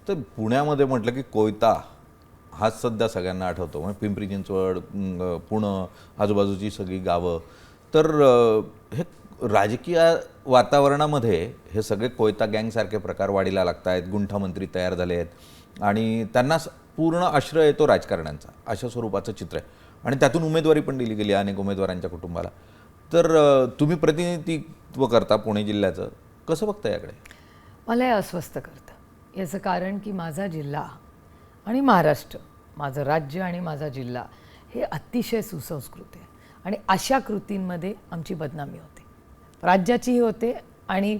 तर पुण्यामध्ये म्हटलं की कोयता हाच सध्या सगळ्यांना आठवतो. म्हणजे पिंपरी चिंचवड, पुणे, आजूबाजूची सगळी गावं. तर हे राजकीय वातावरणामध्ये हे सगळे कोयता गँगसारखे प्रकार वाढीला लागत आहेत. गुंठामंत्री तयार झाले आहेत आणि त्यांना पूर्ण आश्रय येतो राजकारण्यांचा, अशा स्वरूपाचं चित्र आहे. आणि त्यातून उमेदवारी पण दिली गेली अनेक उमेदवारांच्या कुटुंबाला. तर तुम्ही प्रतिनिधित्व करता पुणे जिल्ह्याचं, कसं बघता याकडे? मला हे अस्वस्थ करतं. याचं कारण की माझा जिल्हा आणि महाराष्ट्र, माझं राज्य आणि माझा जिल्हा हे अतिशय सुसंस्कृत आहे आणि अशा कृतींमध्ये आमची बदनामी होते, राज्याचीही होते. आणि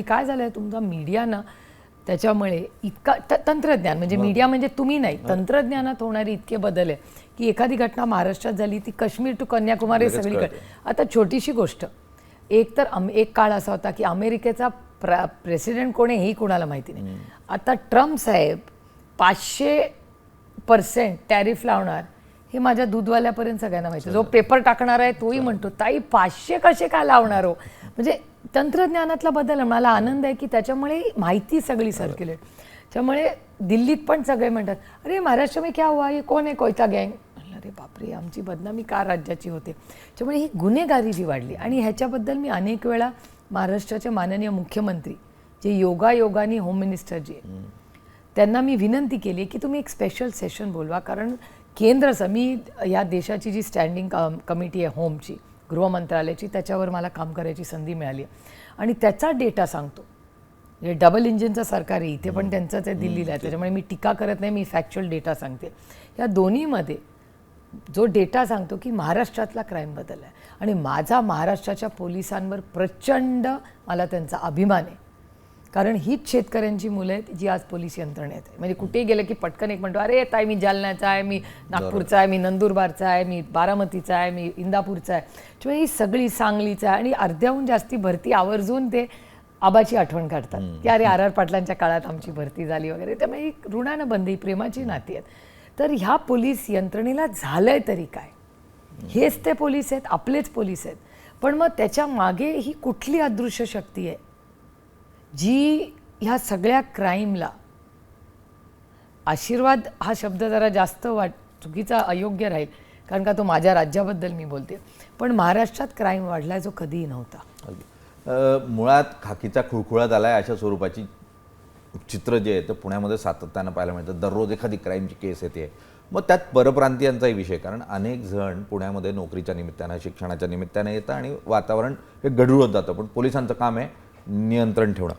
काय झालं आहे, तुमचा मीडिया ना त्याच्यामुळे इतका तंत्रज्ञान म्हणजे मीडिया म्हणजे तुम्ही नाही, तंत्रज्ञानात होणारे इतके बदल आहे की एखादी घटना महाराष्ट्रात झाली ती काश्मीर टू कन्याकुमारी सगळीकडे. आता छोटीशी गोष्ट, एक काळ असा होता की अमेरिकेचा प्रेसिडेंट कोण आहे हेही कोणाला माहिती नाही. आता ट्रम्प साहेब 500% टॅरिफ लावणार हे माझ्या दूधवाल्यापर्यंत सगळ्यांना माहिती. जो पेपर टाकणार आहे तोही म्हणतो ताई 500 कसे काय लावणार हो. म्हणजे तंत्रज्ञानातला बदल. मला आनंद आहे की त्याच्यामुळे माहिती सगळी सर्क्युलेट. त्यामुळे दिल्लीत पण सगळे म्हणतात अरे महाराष्ट्र में क्या हुआ, ये कौन है कोयता गँग. अरे बापरे, आमची बदनामी का राज्याची होते. त्यामुळे ही गुन्हेगारी जी वाढली. आणि ह्याच्याबद्दल मी अनेक वेळा महाराष्ट्राचे माननीय मुख्यमंत्री जे योगायोगाने होम मिनिस्टर जी आहे त्यांना मी विनंती केली की तुम्ही एक स्पेशल सेशन बोलवा. कारण मी या देशाची जी स्टँडिंग कमिटी आहे होमची, गृह मंत्रालयाची, त्याच्यावर मला काम करायची संधी मिळाली आहे. आणि त्याचा डेटा सांगतो. हे डबल इंजिनचं सरकार आहे, इथे पण त्यांचंच आहे, दिल्लीला आहे. त्याच्यामुळे मी टीका करत नाही, मी फॅक्च्युअल डेटा सांगते. या दोन्हीमध्ये जो डेटा सांगतो की महाराष्ट्रातला क्राईम बदल आहे. आणि माझा महाराष्ट्राच्या पोलिसांवर प्रचंड मला त्यांचा अभिमान आहे. कारण हीच शेतकऱ्यांची मुलं आहेत जी आज पोलीस यंत्रणेत आहे. म्हणजे कुठेही गेलं की पटकन एक म्हणतो अरे ताई मी जालन्याचा आहे, मी नागपूरचा आहे, मी नंदुरबारचा आहे, मी बारामतीचा आहे, मी इंदापूरचा आहे. त्यामुळे ही सगळी सांगलीचा आहे. आणि अर्ध्याहून जास्ती भरती आवर्जून ते आबाची आठवण काढतात की अरे आर पाटलांच्या काळात आमची भरती झाली वगैरे. त्यामुळे ही ऋणानं बंदी, प्रेमाची नाती आहेत. तर ह्या पोलीस यंत्रणेला झालंय तरी काय, हेच ते पोलीस आहेत, आपलेच पोलीस आहेत. पण मग त्याच्या मागे ही कुठली अदृश्य शक्ती आहे जी ह्या सगळ्या क्राईमला, आशीर्वाद हा शब्द जरा जास्त चुकीचा, अयोग्य राहील कारण का तो माझ्या राज्याबद्दल मी बोलते, पण महाराष्ट्रात क्राईम वाढलाय जो कधीही नव्हता. मुळात खाकीचा खुळखुळात आलाय अशा स्वरूपाची चित्र जे आहे ते पुण्यामध्ये सातत्यानं पाहायला मिळतं. दररोज एखादी क्राईमची केस येते. मग त्यात परप्रांतीयांचाही विषय, कारण अनेक जण पुण्यामध्ये नोकरीच्या निमित्तानं, शिक्षणाच्या निमित्तानं येतं आणि वातावरण हे गढूळत जातं. पण पोलिसांचं काम आहे नियंत्रण ठेवणं.